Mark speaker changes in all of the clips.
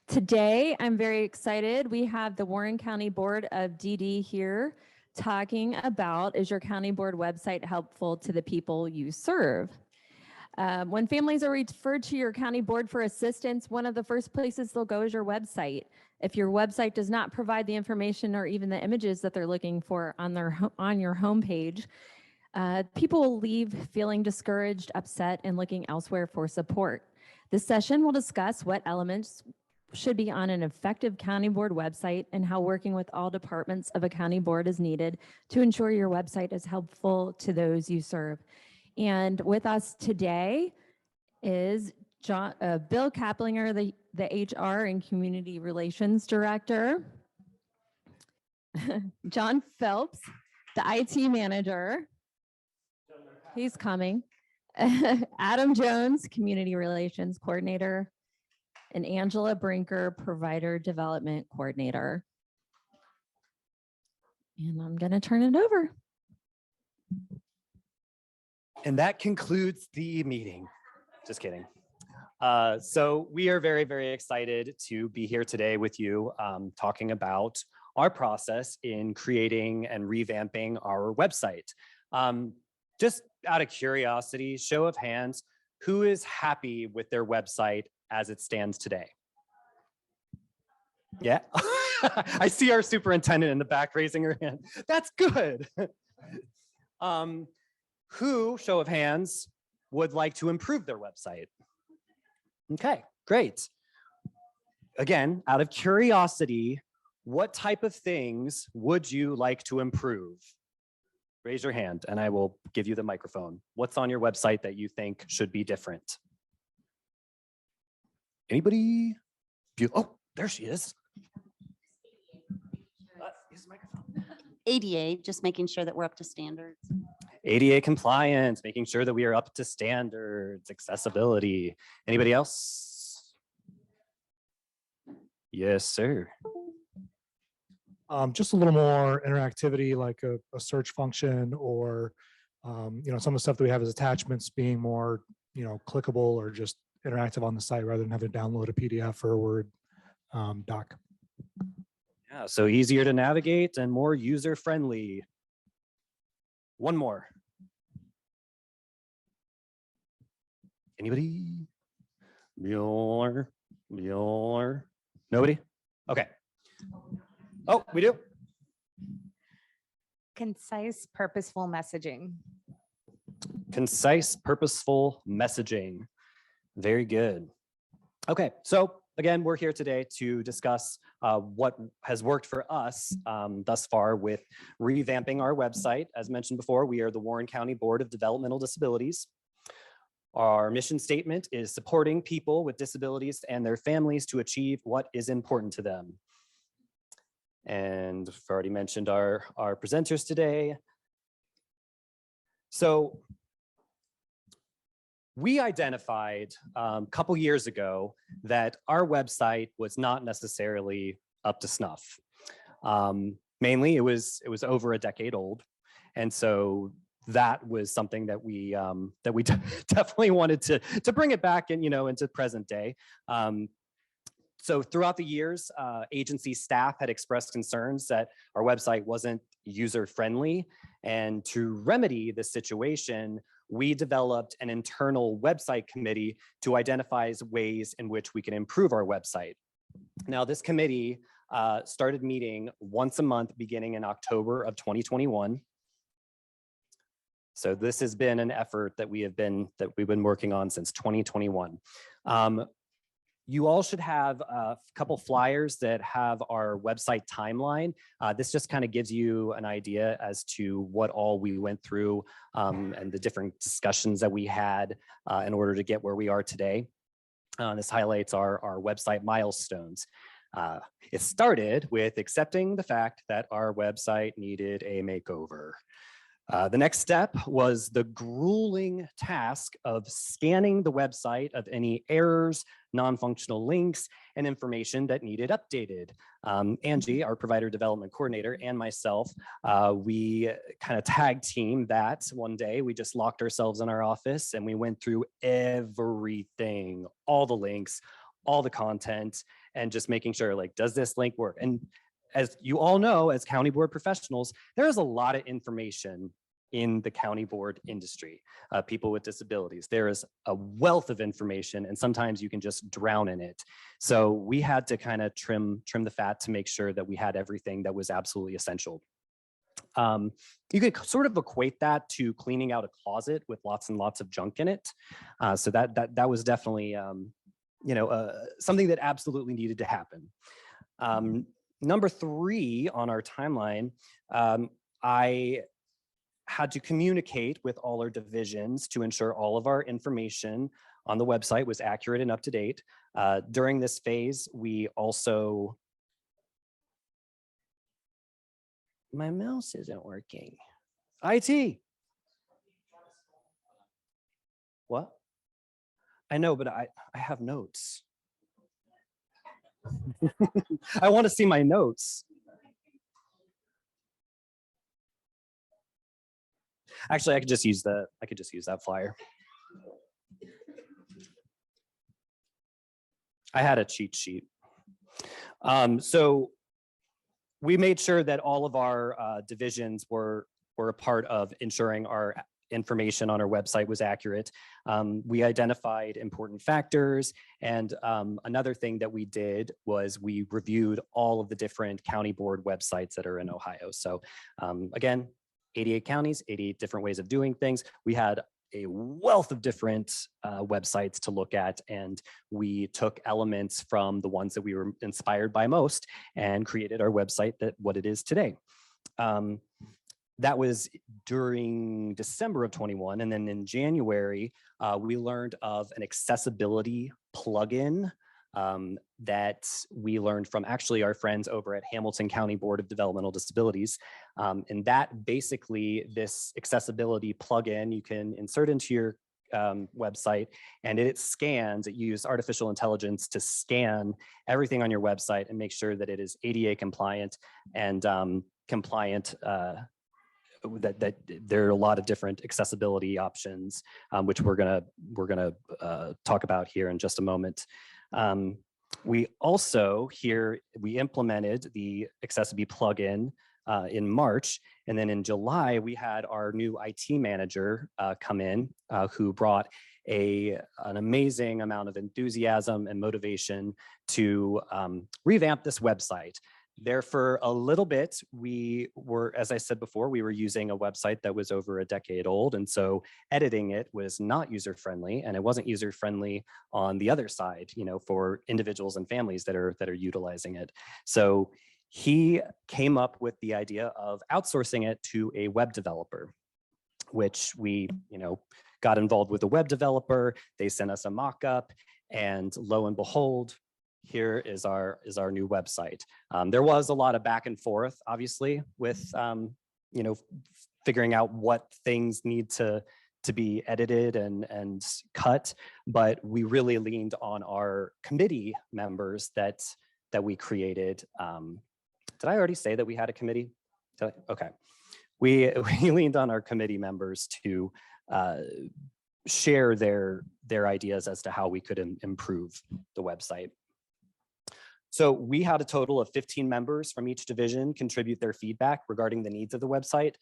Speaker 1: Today, I'm very excited. We have the Warren County Board of DD here talking about, is your county board website helpful to the people you serve? When families are referred to your county board for assistance, one of the first places they'll go is your website. If your website does not provide the information or even the images that they're looking for on your homepage, people will leave feeling discouraged, upset, and looking elsewhere for support. This session will discuss what elements should be on an effective county board website and how working with all departments of a county board is needed to ensure your website is helpful to those you serve. And with us today is Bill Caplinger, the HR and Community Relations Director, John Phelps, the IT Manager, he's coming, Adam Jones, Community Relations Coordinator, and Angela Brinker, Provider Development Coordinator. And I'm going to turn it over.
Speaker 2: And that concludes the meeting. Just kidding. So we are very, very excited to be here today with you talking about our process in creating and revamping our website. Just out of curiosity, show of hands, who is happy with their website as it stands today? Yeah, I see our superintendent in the back raising her hand. That's good. Who, show of hands, would like to improve their website? Okay, great. Again, out of curiosity, what type of things would you like to improve? Raise your hand and I will give you the microphone. What's on your website that you think should be different? Anybody? Oh, there she is. Use the microphone.
Speaker 3: ADA, just making sure that we're up to standards.
Speaker 2: ADA compliance, making sure that we are up to standards, accessibility. Anybody else? Yes, sir.
Speaker 4: Just a little more interactivity, like a search function, or some of the stuff that we have as attachments being more, clickable or just interactive on the site rather than having to download a PDF or a Word doc.
Speaker 2: Yeah, so easier to navigate and more user-friendly. One more. Anybody? Bueller? Nobody? Okay. Oh, we do?
Speaker 5: Concise, purposeful messaging.
Speaker 2: Concise, purposeful messaging. Very good. Okay, so again, we're here today to discuss what has worked for us thus far with revamping our website. As mentioned before, we are the Warren County Board of Developmental Disabilities. Our mission statement is supporting people with disabilities and their families to achieve what is important to them. And I've already mentioned our presenters today. So we identified a couple years ago that our website was not necessarily up to snuff. Mainly, it was over a decade old, and so that was something that we definitely wanted to bring it back and into present day. So throughout the years, agency staff had expressed concerns that our website wasn't user-friendly, and to remedy this situation, we developed an internal website committee to identify ways in which we can improve our website. Now, this committee started meeting once a month beginning in October of 2021. So this has been an effort that we've been working on since 2021. You all should have a couple flyers that have our website timeline. This just kind of gives you an idea as to what all we went through and the different discussions that we had in order to get where we are today. This highlights our website milestones. It started with accepting the fact that our website needed a makeover. The next step was the grueling task of scanning the website of any errors, non-functional links, and information that needed updated. Angie, our provider development coordinator, and myself, we kind of tag team that one day. We just locked ourselves in our office and we went through everything, all the links, all the content, and just making sure, like, does this link work? And as you all know, as county board professionals, there's a lot of information in the county board industry, people with disabilities. There is a wealth of information, and sometimes you can just drown in it. So we had to kind of trim the fat to make sure that we had everything that was absolutely essential. You could sort of equate that to cleaning out a closet with lots and lots of junk in it. So that was definitely something that absolutely needed to happen. Number 3 on our timeline, I had to communicate with all our divisions to ensure all of our information on the website was accurate and up to date. During this phase, we also, my mouse isn't working. IT. What? I know, but I have notes. I want to see my notes. Actually, I could just use that flyer. I had a cheat sheet. So we made sure that all of our divisions were a part of ensuring our information on our website was accurate. We identified important factors, and another thing that we did was we reviewed all of the different county board websites that are in Ohio. So again, 88 counties, 88 different ways of doing things. We had a wealth of different websites to look at, and we took elements from the ones that we were inspired by most and created our website that what it is today. That was during December of 21. And then in January, we learned of an accessibility plugin that we learned from actually our friends over at Hamilton County Board of Developmental Disabilities. And that basically, this accessibility plugin, you can insert into your website, and it scans, it used artificial intelligence to scan everything on your website and make sure that it is ADA compliant and compliant. That there are a lot of different accessibility options, which we're gonna talk about here in just a moment. We also we implemented the Accessibility plugin in March, and then in July we had our new IT manager come in, who brought an amazing amount of enthusiasm and motivation to revamp this website. There for a little bit, we were, as I said before, we were using a website that was over a decade old. And so editing it was not user-friendly, and it wasn't user-friendly on the other side, for individuals and families that are utilizing it. So he came up with the idea of outsourcing it to a web developer, which we, got involved with a web developer. They sent us a mock-up, and lo and behold, here is our new website. There was a lot of back and forth, obviously, with figuring out what things need to be edited and cut, but we really leaned on our committee members that we created. Did I already say that we had a committee? Okay, we leaned on our committee members to share their ideas as to how we could improve the website. So we had a total of 15 members from each division contribute their feedback regarding the needs of the website.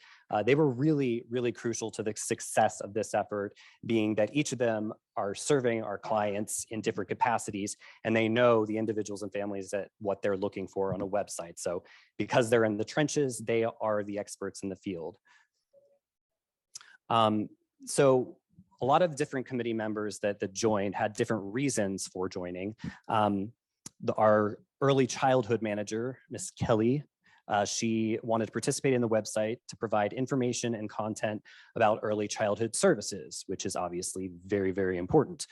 Speaker 2: They were really, really crucial to the success of this effort, being that each of them are serving our clients in different capacities, and they know the individuals and families that what they're looking for on a website. So because they're in the trenches, they are the experts in the field. So a lot of different committee members that joined had different reasons for joining. Our early childhood manager, Miss Kelly, she wanted to participate in the website to provide information and content about early childhood services, which is obviously very, very important.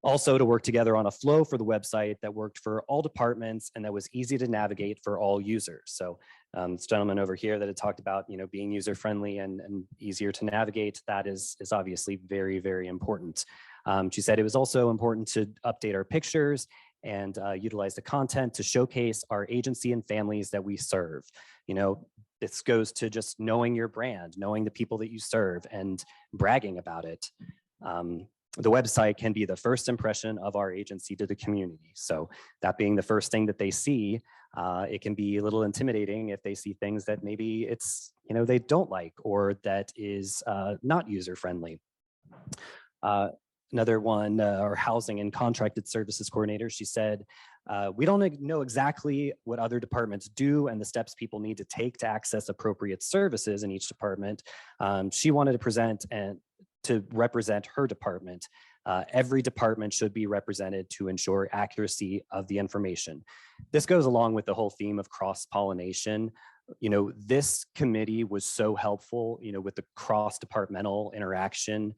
Speaker 2: Also, to work together on a flow for the website that worked for all departments and that was easy to navigate for all users. So this gentleman over here that had talked about being user-friendly and easier to navigate, that is obviously very, very important. She said it was also important to update our pictures and utilize the content to showcase our agency and families that we serve. This goes to just knowing your brand, knowing the people that you serve and bragging about it. the website can be the first impression of our agency to the community. So that being the first thing that they see, it can be a little intimidating if they see things that maybe it's, they don't like, or that is not user-friendly. Another one, our housing and contracted services coordinator, she said, we don't know exactly what other departments do and the steps people need to take to access appropriate services in each department. She wanted to present and to represent her department. Every department should be represented to ensure accuracy of the information. This goes along with the whole theme of cross-pollination. This committee was so helpful, with the cross-departmental interaction.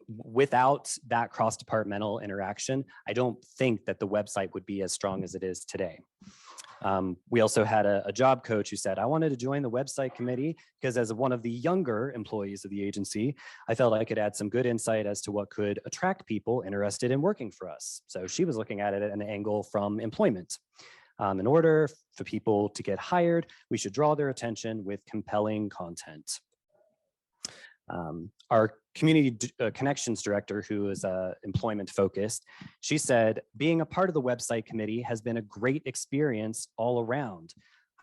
Speaker 2: Without that cross-departmental interaction, I don't think that the website would be as strong as it is today. We also had a job coach who said, I wanted to join the website committee because as one of the younger employees of the agency, I felt I could add some good insight as to what could attract people interested in working for us. So she was looking at it at an angle from employment. In order for people to get hired, we should draw their attention with compelling content. Our community connections director, who is employment focused, she said, being a part of the website committee has been a great experience all around.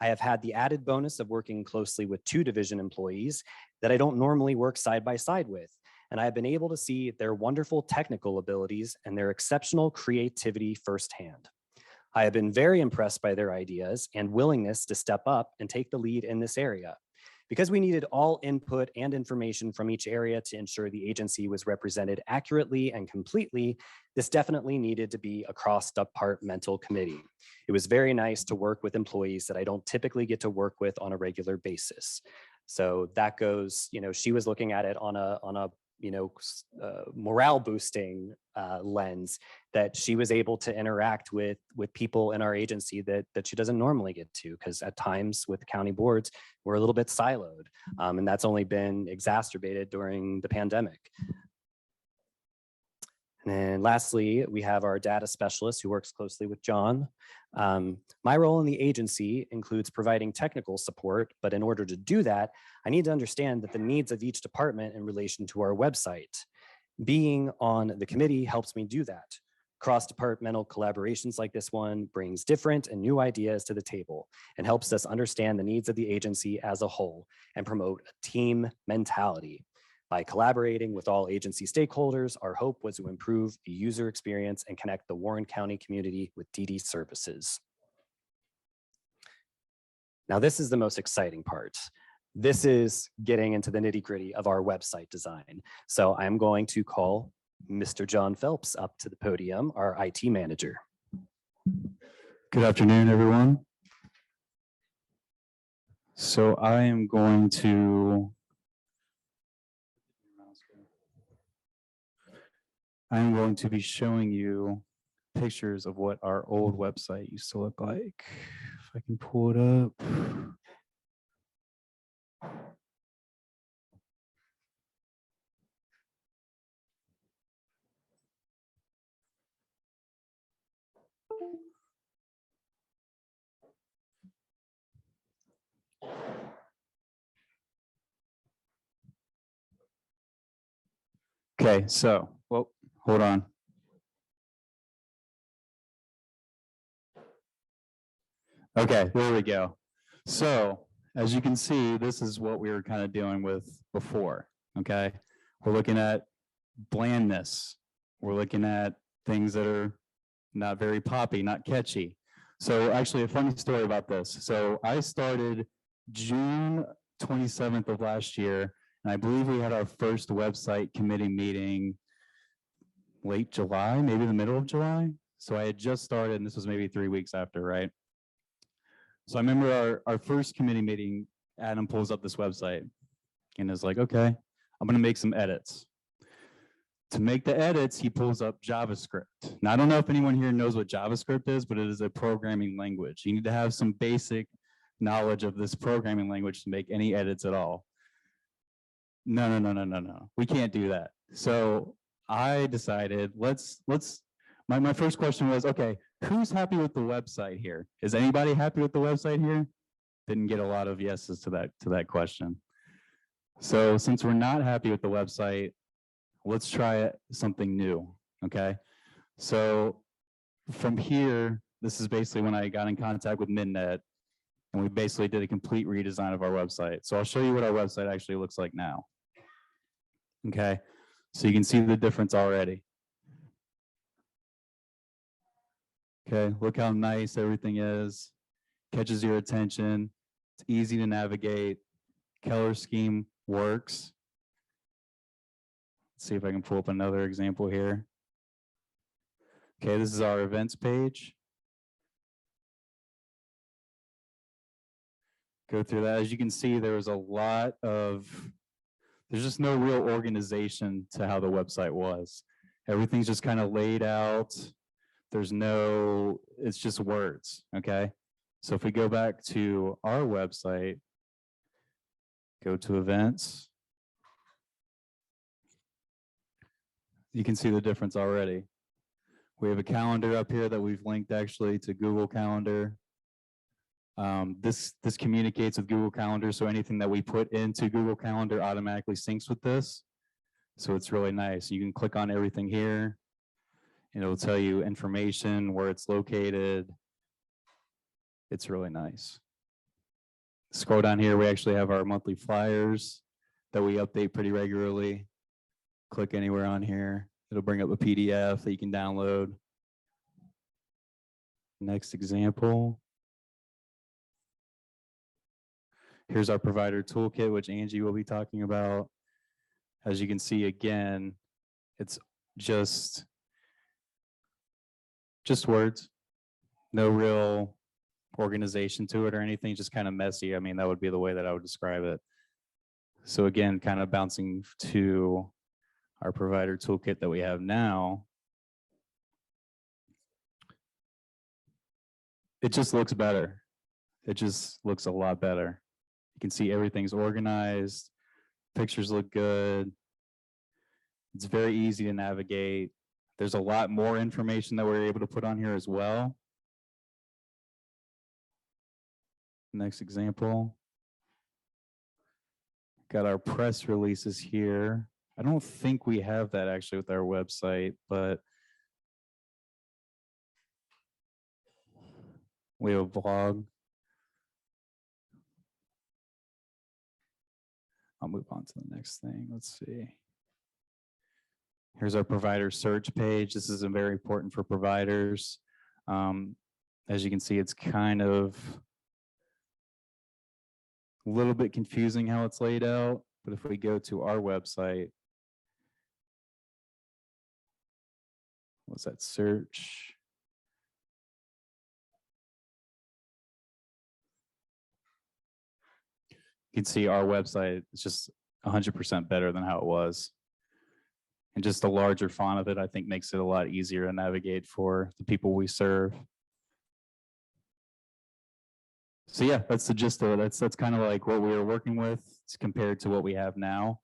Speaker 2: I have had the added bonus of working closely with 2 division employees that I don't normally work side by side with. And I've been able to see their wonderful technical abilities and their exceptional creativity firsthand. I have been very impressed by their ideas and willingness to step up and take the lead in this area. Because we needed all input and information from each area to ensure the agency was represented accurately and completely, this definitely needed to be a cross-departmental committee. It was very nice to work with employees that I don't typically get to work with on a regular basis. So that goes, she was looking at it on a morale boosting lens, that she was able to interact with people in our agency that she doesn't normally get to, because at times with county boards, we're a little bit siloed. And that's only been exacerbated during the pandemic. And then lastly, we have our data specialist who works closely with John. My role in the agency includes providing technical support, but in order to do that, I need to understand that the needs of each department in relation to our website. Being on the committee helps me do that. Cross-departmental collaborations like this one brings different and new ideas to the table and helps us understand the needs of the agency as a whole and promote a team mentality. By collaborating with all agency stakeholders, our hope was to improve the user experience and connect the Warren County community with DD services. Now, this is the most exciting part. This is getting into the nitty-gritty of our website design. So I'm going to call Mr. John Phelps up to the podium, our IT manager.
Speaker 6: Good afternoon, everyone. So I am going to be showing you pictures of what our old website used to look like. If I can pull it up. Okay, so, well, hold on. Okay, there we go. So, as you can see, this is what we were kind of dealing with before, okay? We're looking at blandness. We're looking at things that are not very poppy, not catchy. So actually a funny story about this. So I started June 27th of last year, and I believe we had our first website committee meeting late July, maybe the middle of July. So I had just started, and this was maybe 3 weeks after, right? So I remember our first committee meeting, Adam pulls up this website and is like, okay, I'm gonna make some edits. To make the edits, he pulls up JavaScript. Now, I don't know if anyone here knows what JavaScript is, but it is a programming language. You need to have some basic knowledge of this programming language to make any edits at all. No. We can't do that. So I decided, my first question was, okay, who's happy with the website here? Is anybody happy with the website here? Didn't get a lot of yeses to that question. So since we're not happy with the website, Let's try something new. Okay. So from here, this is basically when I got in contact with Midnet, and we basically did a complete redesign of our website. So I'll show you what our website actually looks like now. Okay. So you can see the difference already. Okay. Look how nice everything is. Catches your attention. It's easy to navigate. Color scheme works. Let's see if I can pull up another example here. Okay, this is our events page. Go through that. As you can see, there was a lot of, there's just no real organization to how the website was. Everything's just kind of laid out. There's no, it's just words, okay? So if we go back to our website, go to events, you can see the difference already. We have a calendar up here that we've linked actually to Google Calendar. This communicates with Google Calendar, so anything that we put into Google Calendar automatically syncs with this. So it's really nice. You can click on everything here, and it'll tell you information, where it's located. It's really nice. Scroll down here, we actually have our monthly flyers that we update pretty regularly. Click anywhere on here. It'll bring up a PDF that you can download. Next example. Here's our provider toolkit, which Angie will be talking about. As you can see, again, it's just words. No real organization to it or anything, just kind of messy. I mean, that would be the way that I would describe it. So again, kind of bouncing to our provider toolkit that we have now. It just looks better. It just looks a lot better. You can see everything's organized. Pictures look good. It's very easy to navigate. There's a lot more information that we're able to put on here as well. Next example. Got our press releases here. I don't think we have that actually with our website, but we have a blog. I'll move on to the next thing. Let's see. Here's our provider search page. This is very important for providers. As you can see, it's kind of a little bit confusing how it's laid out, but if we go to our website, what's that search? You can see our website is just 100% better than how it was. And just the larger font of it, I think, makes it a lot easier to navigate for the people we serve. So yeah, that's the gist of it. That's kind of like what we were working with compared to what we have now.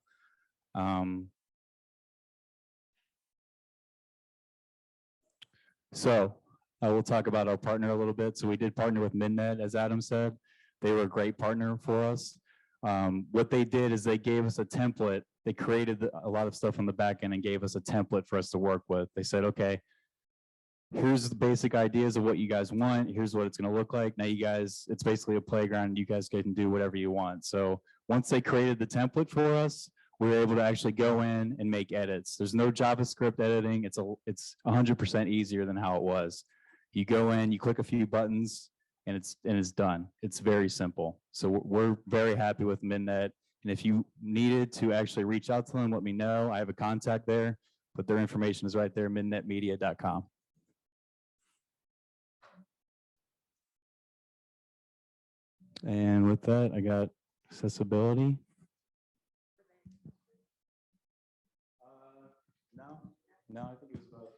Speaker 6: So I will talk about our partner a little bit. So we did partner with Midnet, as Adam said. They were a great partner for us. What they did is they gave us a template. They created a lot of stuff on the back end and gave us a template for us to work with. They said, okay, here's the basic ideas of what you guys want. Here's what it's going to look like. Now you guys, it's basically a playground. You guys can do whatever you want. So once they created the template for us, we were able to actually go in and make edits. There's no JavaScript editing. It's 100% easier than how it was. You go in, you click a few buttons, and it's done. It's very simple. So we're very happy with Midnet. And if you needed to actually reach out to them, let me know. I have a contact there, but their information is right there, midnetmedia.com. And with that, I got accessibility. No, I think it was about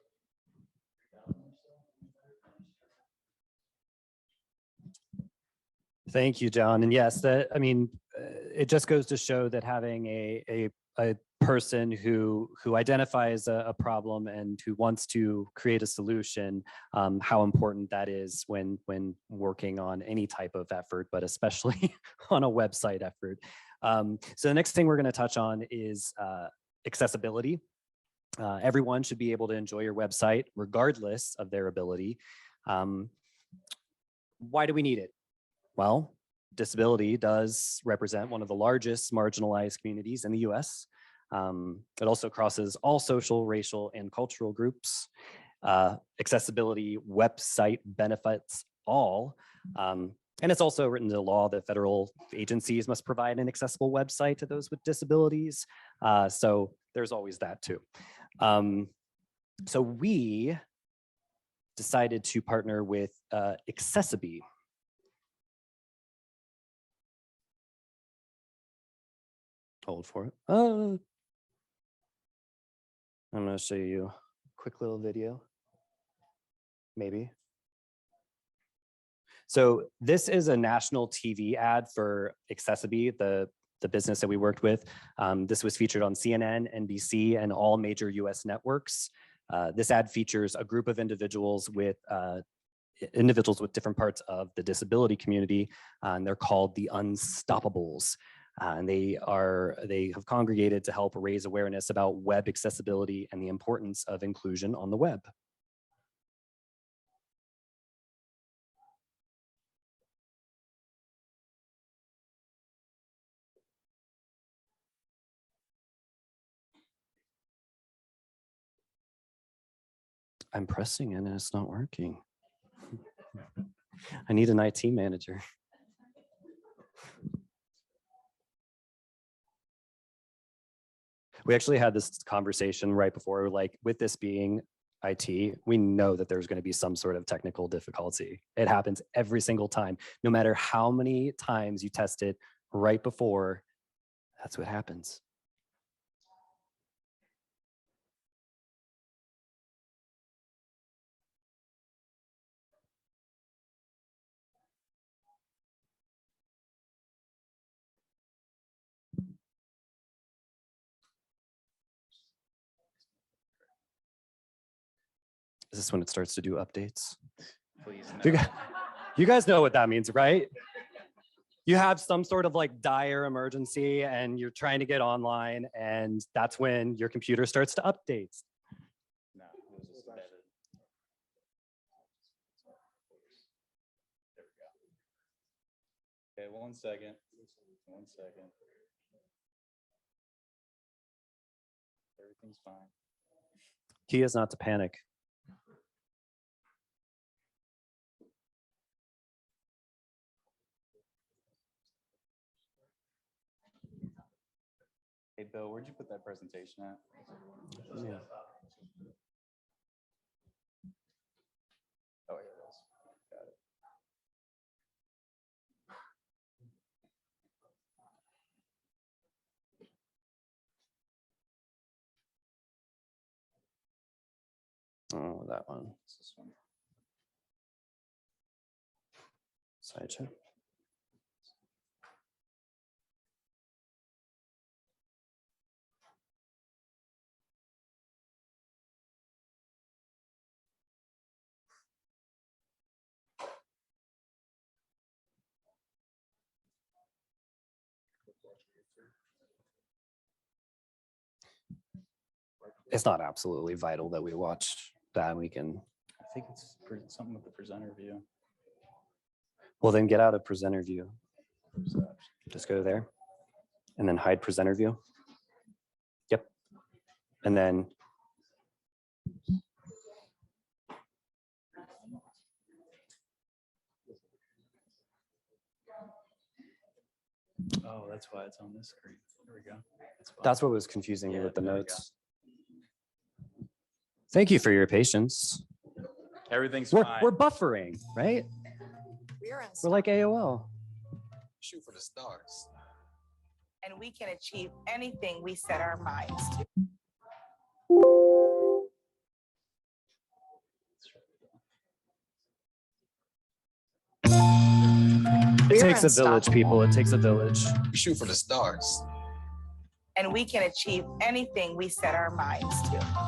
Speaker 6: 3,000 or so.
Speaker 2: Thank you, John. And yes, it just goes to show that having a person who identifies a problem and who wants to create a solution, how important that is when working on any type of effort, but especially on a website effort. So the next thing we're going to touch on is accessibility. Everyone should be able to enjoy your website regardless of their ability. Why do we need it? Well, disability does represent one of the largest marginalized communities in the US. It also crosses all social, racial, and cultural groups. Accessibility website benefits all. And it's also written into law that federal agencies must provide an accessible website to those with disabilities. So there's always that too. So we decided to partner with OACB. Hold for it. I'm going to show you a quick little video, maybe. So this is a national TV ad for OACB, the business that we worked with. This was featured on CNN, NBC, and all major US networks. This ad features a group of individuals with different parts of the disability community, and they're called the Unstoppables. And they have congregated to help raise awareness about web accessibility and the importance of inclusion on the web. I'm pressing it and it's not working. I need an IT manager. We actually had this conversation right before, like, with this being IT, we know that there's going to be some sort of technical difficulty. It happens every single time. No matter how many times you test it right before, that's what happens. Is this when it starts to do updates?
Speaker 6: Please
Speaker 2: You guys know what that means, right? You have some sort of like dire emergency and you're trying to get online, and that's when your computer starts to update.
Speaker 6: No, it was just embedded. There we go. Okay, 1 second. 1 second. Everything's fine.
Speaker 2: Key is not to panic.
Speaker 6: Hey, Bill, where'd you put that presentation at?
Speaker 2: Yeah.
Speaker 6: Oh, here it is. Got it.
Speaker 2: Oh, that one.
Speaker 6: It's this one.
Speaker 2: Slideshow. It's not absolutely vital that we watch that. We can.
Speaker 6: I think it's something with the presenter view.
Speaker 2: Well, then get out of presenter view.
Speaker 6: Where's that?
Speaker 2: Just go there and then hide presenter view. Yep. And then
Speaker 6: Oh, that's why it's on this screen. There we go.
Speaker 2: that's what was confusing me
Speaker 6: Yeah,
Speaker 2: with the
Speaker 6: there we go.
Speaker 2: notes. Thank you for your patience.
Speaker 6: Everything's
Speaker 2: We're
Speaker 6: fine.
Speaker 2: buffering, right? We're like AOL.
Speaker 7: Shoot for the stars.
Speaker 8: And we can achieve anything we set our minds to.
Speaker 2: It takes a village, people. It takes a village.
Speaker 7: Shoot for the stars.
Speaker 8: And we can achieve anything we set our minds to.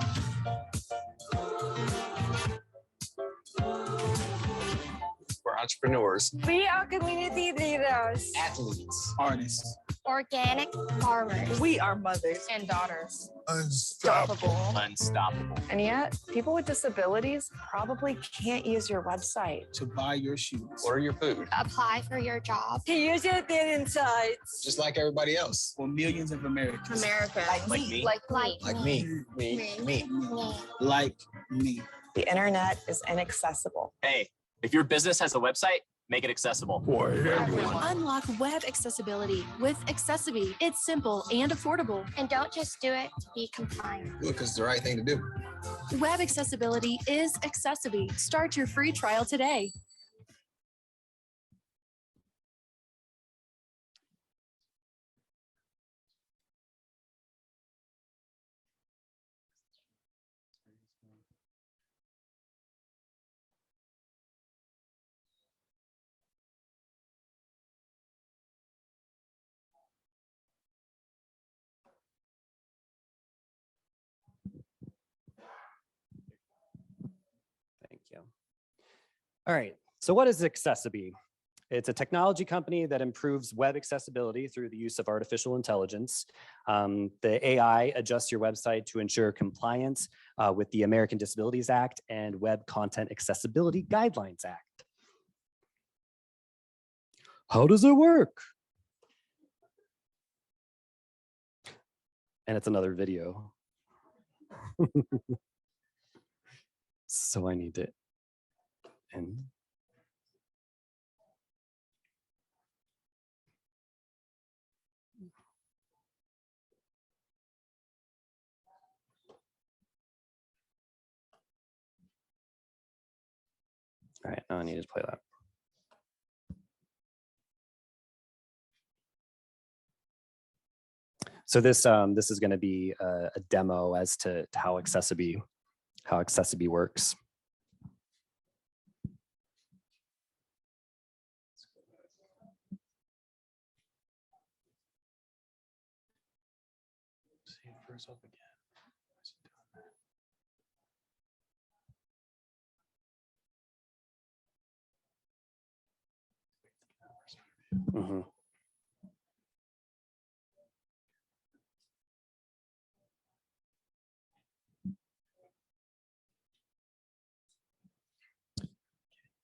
Speaker 7: We're entrepreneurs,
Speaker 9: We are community leaders.
Speaker 7: athletes, artists,
Speaker 9: Organic farmers.
Speaker 8: We are mothers and daughters.
Speaker 7: Unstoppable.
Speaker 10: Unstoppable.
Speaker 11: And yet, people with disabilities probably can't use your website.
Speaker 7: To buy your shoes.
Speaker 10: Or your food.
Speaker 9: Apply for your job.
Speaker 8: To use your insights.
Speaker 7: Just like everybody else.
Speaker 10: For millions of Americans.
Speaker 8: America.
Speaker 10: Like me.
Speaker 9: Like
Speaker 7: Me.
Speaker 9: me.
Speaker 10: Like me.
Speaker 11: The internet is inaccessible.
Speaker 10: Hey, if your business has a website, make it accessible.
Speaker 7: For everyone.
Speaker 12: Unlock web accessibility with Accessiby. It's simple and affordable.
Speaker 9: And don't just do it to be compliant.
Speaker 7: Do it because it's the right thing to do.
Speaker 12: Web accessibility is Accessiby. Start your free trial today.
Speaker 2: Thank you. All right, so what is Accessiby? It's a technology company that improves web accessibility through the use of artificial intelligence. The AI adjusts your website to ensure compliance with the American Disabilities Act and Web Content Accessibility Guidelines Act. How does it work? And it's another video. So I need to end. All right, now I need to play that. So this is going to be a demo as to how Accessiby works. See it first up again. Mm-hmm.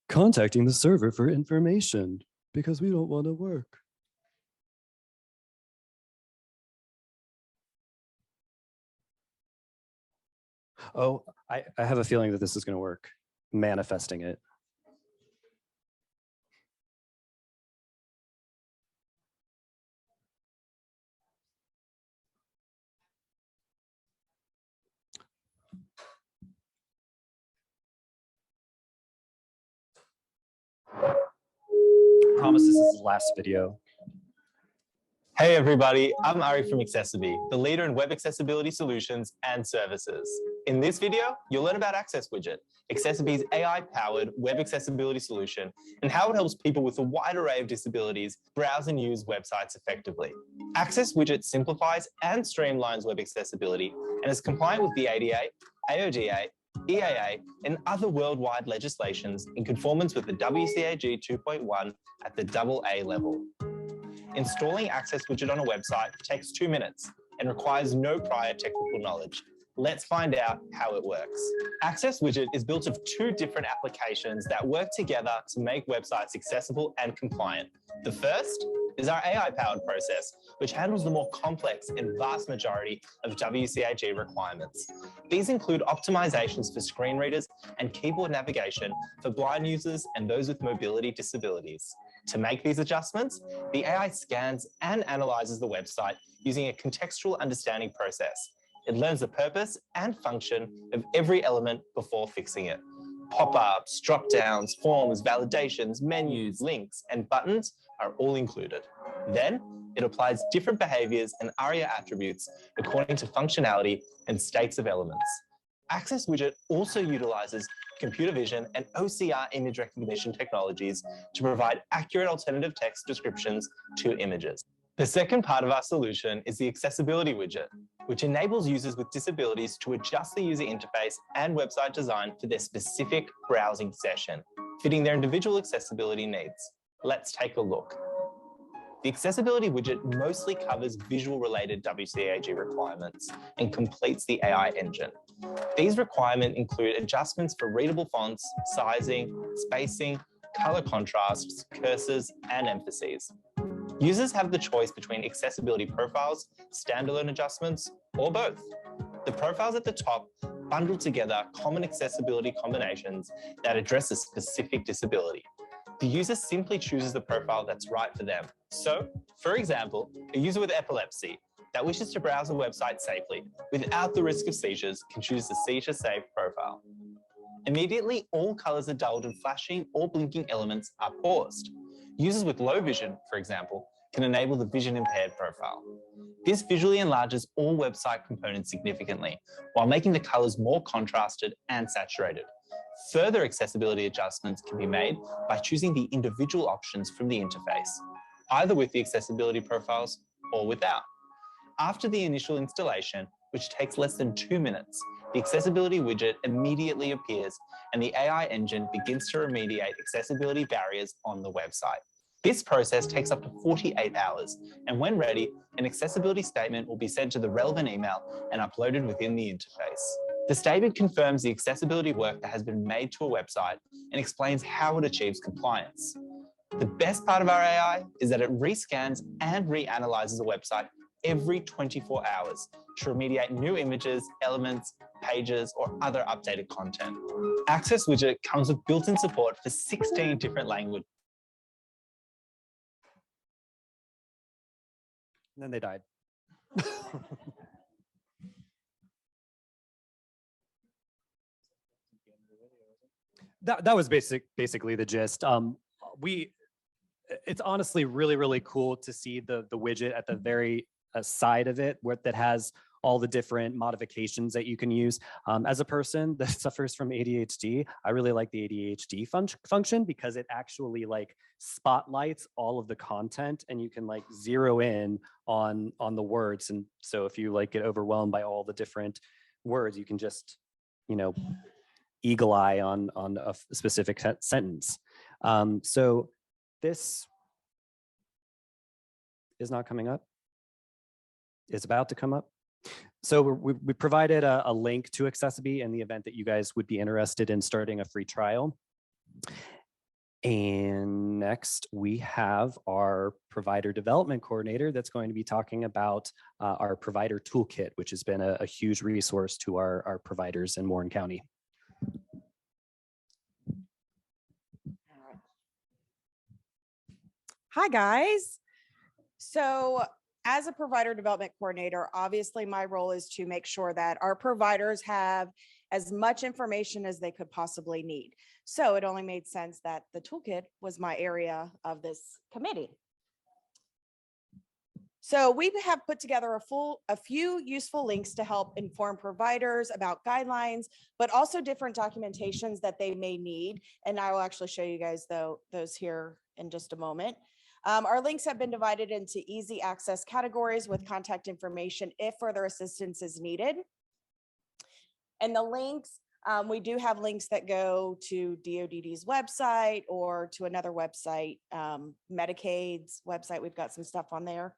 Speaker 2: Contacting the server for information because we don't want to work. Oh, I have a feeling that this is going to work. Manifesting it. Promise this is the last video.
Speaker 13: Hey everybody, I'm Ari from Accessiby, the leader in web accessibility solutions and services. In this video, you'll learn about Access Widget, Accessiby's AI-powered web accessibility solution, and how it helps people with a wide array of disabilities browse and use websites effectively. Access Widget simplifies and streamlines web accessibility and is compliant with the ADA, AODA, EAA, and other worldwide legislations in conformance with the WCAG 2.1 at the AA level. Installing Access Widget on a website takes 2 minutes and requires no prior technical knowledge. Let's find out how it works. Access Widget is built of 2 different applications that work together to make websites accessible and compliant. The first is our AI-powered process, which handles the more complex and vast majority of WCAG requirements. These include optimizations for screen readers and keyboard navigation for blind users and those with mobility disabilities. To make these adjustments, the AI scans and analyzes the website using a contextual understanding process. It learns the purpose and function of every element before fixing it. Pop-ups, drop-downs, forms, validations, menus, links, and buttons are all included. Then, it applies different behaviors and ARIA attributes according to functionality and states of elements. Access Widget also utilizes computer vision and OCR image recognition technologies to provide accurate alternative text descriptions to images. The second part of our solution is the Accessibility Widget, which enables users with disabilities to adjust the user interface and website design for their specific browsing session, fitting their individual accessibility needs. Let's take a look. The accessibility widget mostly covers visual-related WCAG requirements and completes the AI engine. These requirements include adjustments for readable fonts, sizing, spacing, color contrasts, cursors, and emphases. Users have the choice between accessibility profiles, standalone adjustments, or both. The profiles at the top bundle together common accessibility combinations that address a specific disability. The user simply chooses the profile that's right for them. So, for example, a user with epilepsy that wishes to browse a website safely without the risk of seizures can choose the seizure-safe profile. Immediately, all colors are dulled and flashing or blinking elements are paused. Users with low vision, for example, can enable the vision-impaired profile. This visually enlarges all website components significantly, while making the colors more contrasted and saturated. Further accessibility adjustments can be made by choosing the individual options from the interface, either with the accessibility profiles or without. After the initial installation, which takes less than 2 minutes, the accessibility widget immediately appears and the AI engine begins to remediate accessibility barriers on the website. This process takes up to 48 hours, and when ready, an accessibility statement will be sent to the relevant email and uploaded within the interface. The statement confirms the accessibility work that has been made to a website and explains how it achieves compliance. The best part of our AI is that it rescans and reanalyzes a website every 24 hours to remediate new images, elements, pages, or other updated content. Access Widget comes with built-in support for 16 different languages.
Speaker 2: And then they died. That was basically the gist. It's honestly really cool to see the widget at the very side of it that has all the different modifications that you can use. As a person that suffers from ADHD, I really like the ADHD function because it actually like spotlights all of the content and you can like zero in on the words. And so if you like get overwhelmed by all the different words, you can just, eagle eye on a specific sentence. So this is not coming up. It's about to come up. So we provided a link to OACB in the event that you guys would be interested in starting a free trial. And next we have our provider development coordinator that's going to be talking about our provider toolkit, which has been a huge resource to our providers in Warren County.
Speaker 14: Hi, guys. So as a provider development coordinator, obviously my role is to make sure that our providers have as much information as they could possibly need. So it only made sense that the toolkit was my area of this committee. So we have put together a few useful links to help inform providers about guidelines, but also different documentations that they may need. And I will actually show you guys those here in just a moment. Our links have been divided into easy access categories with contact information if further assistance is needed. And the links, we do have links that go to DODD's website or to another website, Medicaid's website. We've got some stuff on there.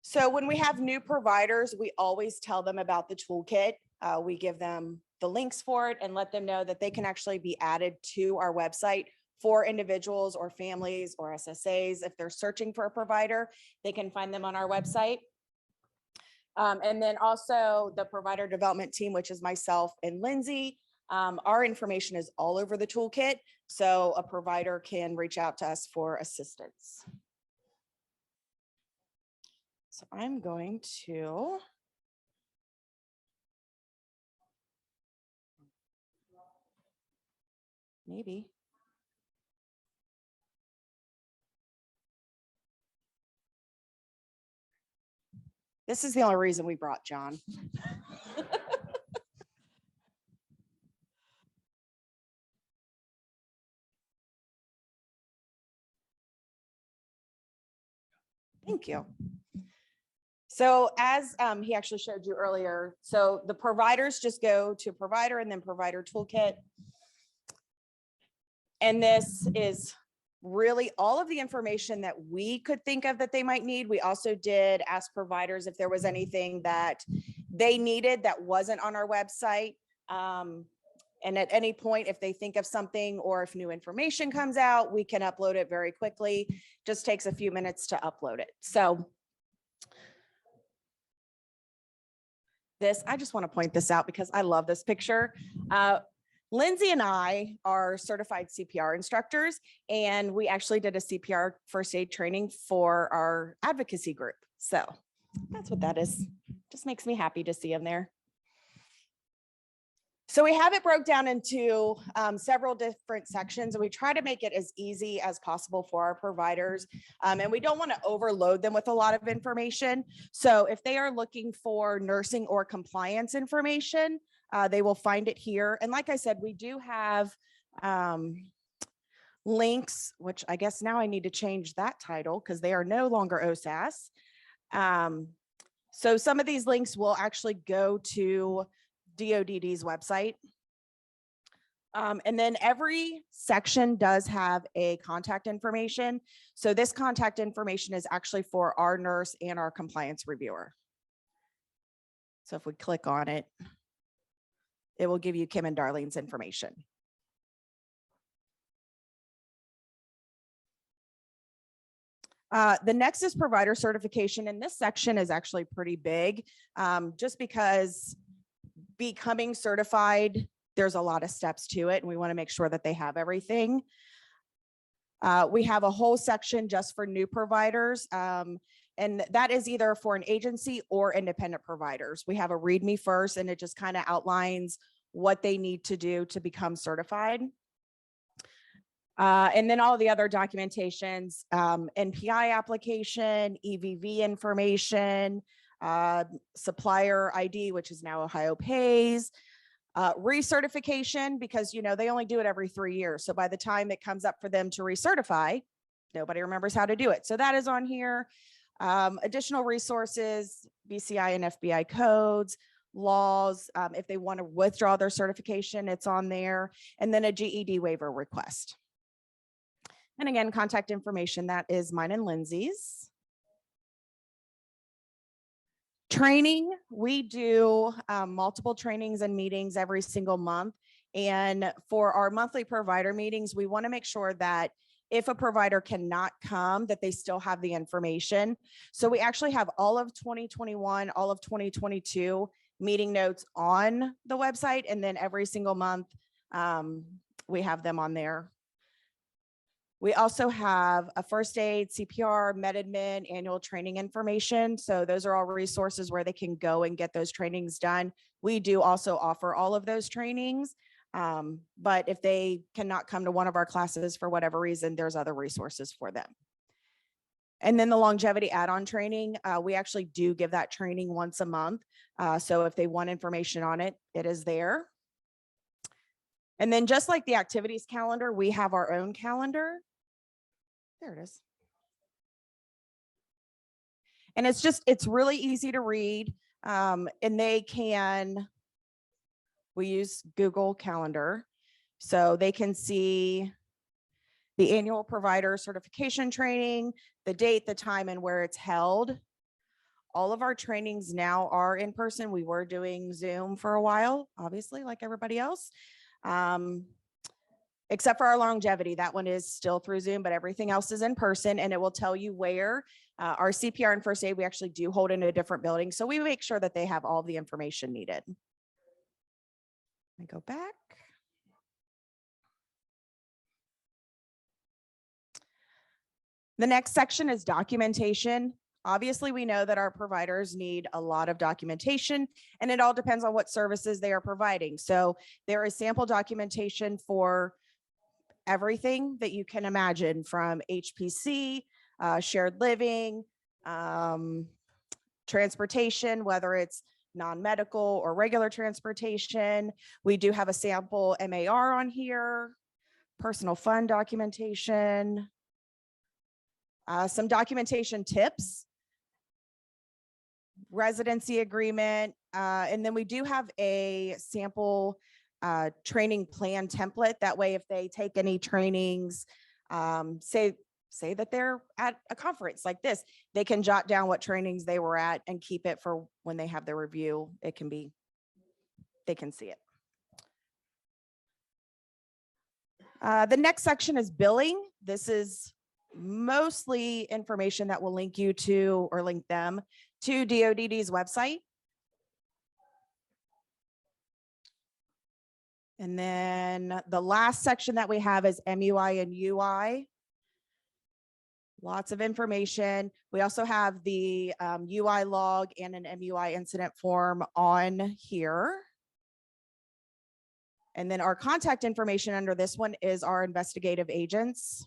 Speaker 14: So when we have new providers, we always tell them about the toolkit. We give them the links for it and let them know that they can actually be added to our website for individuals or families or SSAs. If they're searching for a provider, they can find them on our website. And then also the provider development team, which is myself and Lindsay, our information is all over the toolkit. So a provider can reach out to us for assistance. So I'm going to maybe. This is the only reason we brought John. Thank you. So as he actually showed you earlier, so the providers just go to provider and then provider toolkit. And this is really all of the information that we could think of that they might need. We also did ask providers if there was anything that they needed that wasn't on our website. And at any point, if they think of something or if new information comes out, we can upload it very quickly. Just takes a few minutes to upload it. So this, I just want to point this out because I love this picture. Lindsay and I are certified CPR instructors, and we actually did a CPR first aid training for our advocacy group. So that's what that is. Just makes me happy to see them there. So we have it broke down into several different sections, and we try to make it as easy as possible for our providers. And we don't want to overload them with a lot of information. So if they are looking for nursing or compliance information, they will find it here. And like I said, we do have links, which I guess now I need to change that title because they are no longer OSAS. So some of these links will actually go to DODD's website. And then every section does have a contact information. So this contact information is actually for our nurse and our compliance reviewer. So if we click on it, it will give you Kim and Darlene's information. The next is provider certification, and this section is actually pretty big, just because becoming certified, there's a lot of steps to it, and we want to make sure that they have everything. We have a whole section just for new providers, and that is either for an agency or independent providers. We have a read me first, and it just kind of outlines what they need to do to become certified. And then all the other documentations, NPI application, EVV information, supplier ID, which is now Ohio Pays, recertification, because, you know, they only do it every 3 years. So by the time it comes up for them to recertify, nobody remembers how to do it. So that is on here. Additional resources, BCI and FBI codes, laws. If they want to withdraw their certification, it's on there. And then a GED waiver request. And again, contact information, that is mine and Lindsay's. Training, we do multiple trainings and meetings every single month. And for our monthly provider meetings, we want to make sure that if a provider cannot come, that they still have the information. So we actually have all of 2021, all of 2022 meeting notes on the website. And then every single month, we have them on there. We also have a first aid, CPR, med-admin, annual training information. So those are all resources where they can go and get those trainings done. We do also offer all of those trainings. But if they cannot come to one of our classes for whatever reason, there's other resources for them. And then the longevity add-on training, we actually do give that training once a month. So if they want information on it, it is there. And then just like the activities calendar, we have our own calendar. There it is. And it's really easy to read. And we use Google Calendar. So they can see the annual provider certification training, the date, the time, and where it's held. All of our trainings now are in person. We were doing Zoom for a while, obviously, like everybody else. Except for our longevity, that one is still through Zoom, but everything else is in person, and it will tell you where. Our CPR and first aid, we actually do hold in a different building. So we make sure that they have all the information needed. Let me go back. The next section is documentation. Obviously, we know that our providers need a lot of documentation, and it all depends on what services they are providing. So there is sample documentation for everything that you can imagine, from HPC, shared living, transportation, whether it's non-medical or regular transportation. We do have a sample MAR on here, personal fund documentation, some documentation tips, residency agreement, and then we do have a sample training plan template. That way, if they take any trainings Say that they're at a conference like this, they can jot down what trainings they were at and keep it for when they have their review. They can see it. The next section is billing. This is mostly information that will link you to, or link them to, DODD's website. And then the last section that we have is MUI and UI. Lots of information. We also have the UI log and an MUI incident form on here. And then our contact information under this one is our investigative agents.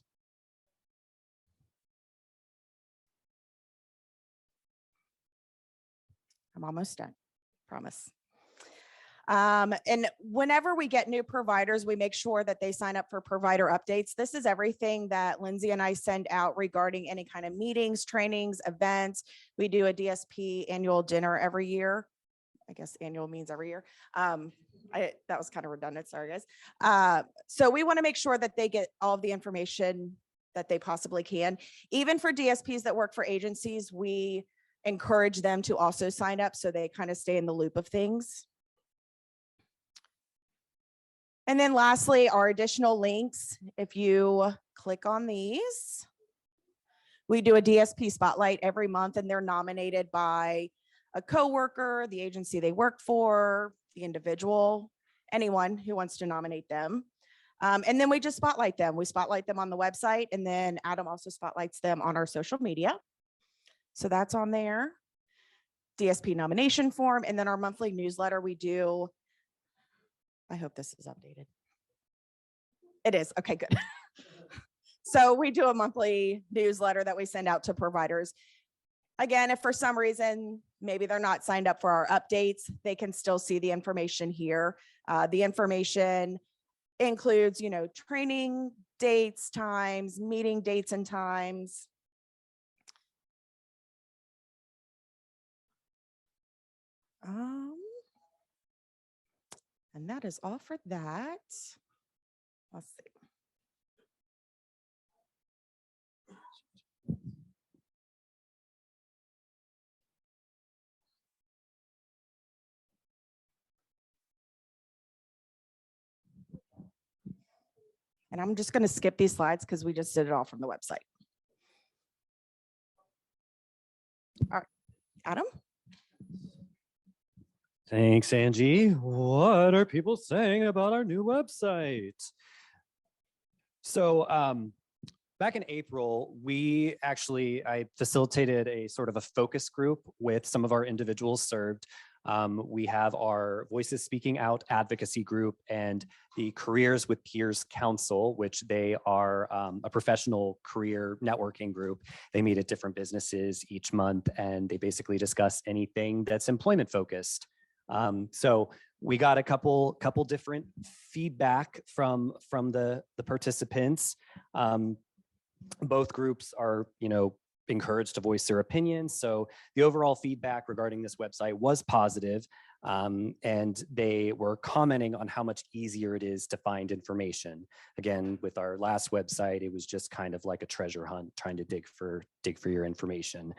Speaker 14: I'm almost done, promise. And whenever we get new providers, we make sure that they sign up for provider updates. This is everything that Lindsay and I send out regarding any kind of meetings, trainings, events. We do a DSP annual dinner every year. I guess annual means every year. That was kind of redundant, sorry guys. So we want to make sure that they get all of the information that they possibly can. Even for DSPs that work for agencies, we encourage them to also sign up so they kind of stay in the loop of things. And then lastly, our additional links. If you click on these, we do a DSP spotlight every month, and they're nominated by a coworker, the agency they work for, the individual, anyone who wants to nominate them. And then we just spotlight them. We spotlight them on the website, and then Adam also spotlights them on our social media. So that's on there. DSP nomination form, and then our monthly newsletter we do. I hope this is updated. It is, okay, good. So we do a monthly newsletter that we send out to providers. Again, if for some reason, maybe they're not signed up for our updates, they can still see the information here. The information includes, training dates, times, meeting dates and times. And that is all for that. Let's see. And I'm just going to skip these slides because we just did it all from the website. All right, Adam?
Speaker 2: Thanks, Angie. What are people saying about our new website? So back in April, I facilitated a sort of a focus group with some of our individuals served. We have our Voices Speaking Out advocacy group and the Careers with Peers Council, which they are a professional career networking group. They meet at different businesses each month, and they basically discuss anything that's employment focused. So we got a couple different feedback from the participants. Both groups are, encouraged to voice their opinions. So the overall feedback regarding this website was positive, and they were commenting on how much easier it is to find information. Again, with our last website, it was just kind of like a treasure hunt, trying to dig for your information.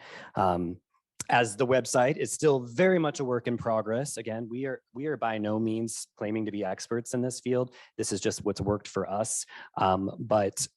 Speaker 2: As the website is still very much a work in progress. Again, we are by no means claiming to be experts in this field. This is just what's worked for us. But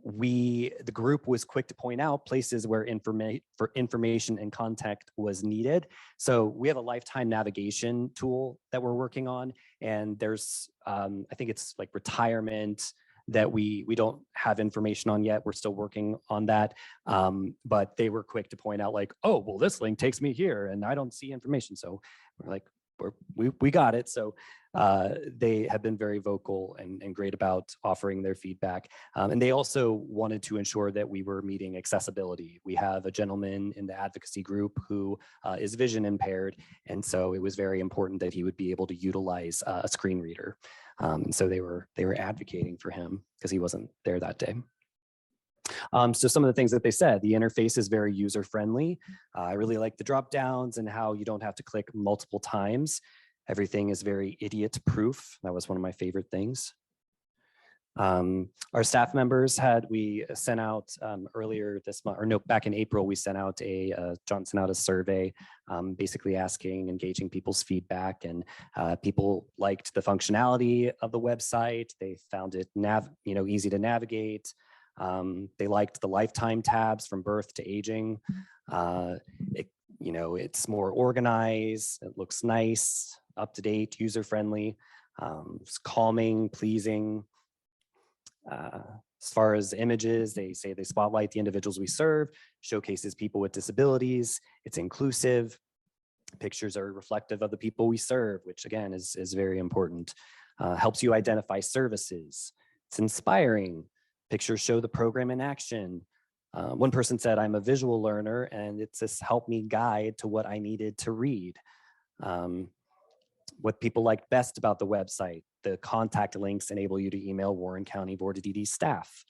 Speaker 2: the group was quick to point out places where information and contact was needed. So we have a lifetime navigation tool that we're working on, and there's I think it's like retirement that we don't have information on yet. We're still working on that. But they were quick to point out like, oh, well, this link takes me here and I don't see information. So we're like, we got it. So they have been very vocal and great about offering their feedback. And they also wanted to ensure that we were meeting accessibility. We have a gentleman in the advocacy group who is vision impaired. And so it was very important that he would be able to utilize a screen reader. And so they were advocating for him because he wasn't there that day. So some of the things that they said, the interface is very user friendly. I really like the drop downs and how you don't have to click multiple times. Everything is very idiot proof. That was one of my favorite things. Our staff members we sent out earlier this month, or no, back in April, we sent out John sent out a survey, basically engaging people's feedback, and people liked the functionality of the website. They found it easy to navigate. They liked the lifetime tabs from birth to aging. It's more organized. It looks nice, up to date, user friendly. It's calming, pleasing. As far as images, they say they spotlight the individuals we serve, showcases people with disabilities. It's inclusive. Pictures are reflective of the people we serve, which again is very important. Helps you identify services. It's inspiring. Pictures show the program in action. One person said, "I'm a visual learner, and it's this helped me guide to what I needed to read." What people liked best about the website: the contact links enable you to email Warren County Board of DD staff.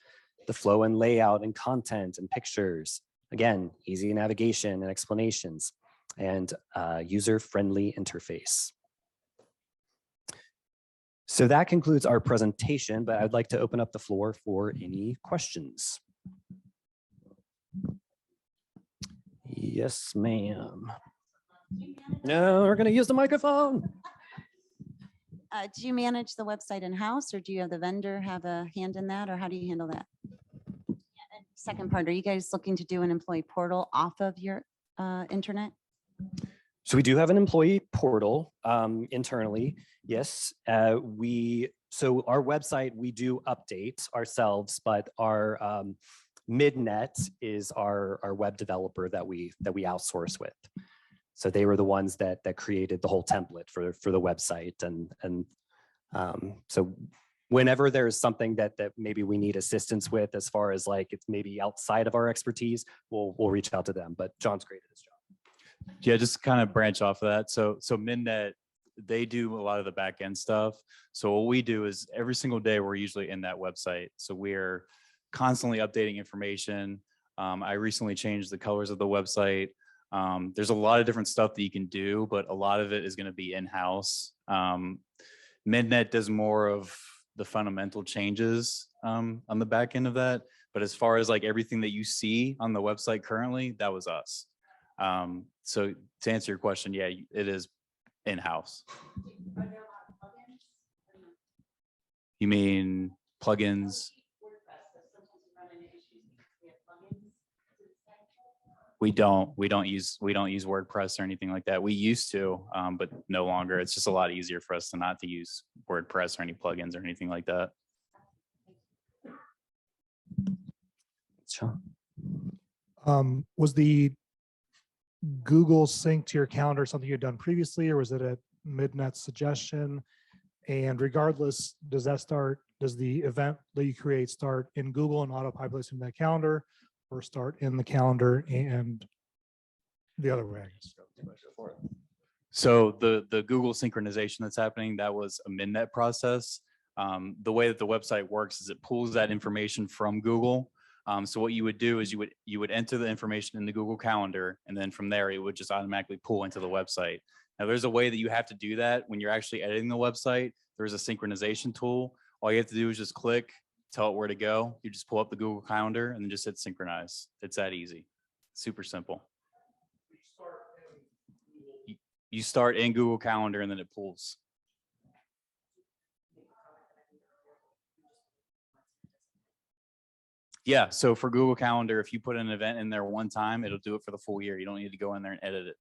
Speaker 2: The flow and layout and content and pictures. Again, easy navigation and explanations, and user-friendly interface. So that concludes our presentation, but I'd like to open up the floor for any questions. Yes, ma'am. No, we're going to use the microphone.
Speaker 3: Do you manage the website in-house, or do you have the vendor have a hand in that, or how do you handle that? And second part, are you guys looking to do an employee portal off of your internet?
Speaker 2: So we do have an employee portal internally. Yes, so our website, we do update ourselves, but our Midnet is our web developer that we outsource with. So they were the ones that created the whole template for the website, and so whenever there's something that maybe we need assistance with, as far as like it's maybe outside of our expertise, we'll reach out to them. But John's great at his job.
Speaker 6: Yeah, just kind of branch off of that. So Midnet, they do a lot of the back end stuff. So what we do is every single day we're usually in that website. So we're constantly updating information. I recently changed the colors of the website. There's a lot of different stuff that you can do, but a lot of it is going to be in-house. Midnet does more of the fundamental changes on the back end of that. But as far as like everything that you see on the website currently, that was us. So to answer your question, yeah, it is in-house. You mean plugins? We don't use WordPress or anything like that. We used to, but no longer. It's just a lot easier for us to not to use WordPress or any plugins or anything like that.
Speaker 2: Sure.
Speaker 4: Was the Google sync to your calendar something you'd done previously, or was it a Midnet suggestion? And regardless, does the event that you create start in Google and auto-populate in that calendar, or start in the calendar and the other way, I guess?
Speaker 6: So the Google synchronization that's happening, that was a Midnet process. The way that the website works is it pulls that information from Google. So what you would do is you would enter the information in the Google Calendar, and then from there it would just automatically pull into the website. Now there's a way that you have to do that when you're actually editing the website. There's a synchronization tool. All you have to do is just click, tell it where to go. You just pull up the Google Calendar and then just hit synchronize. It's that easy. Super simple. You start in Google Calendar and then it pulls. Yeah, so for Google Calendar, if you put an event in there one time, it'll do it for the full year. You don't need to go in there and edit it.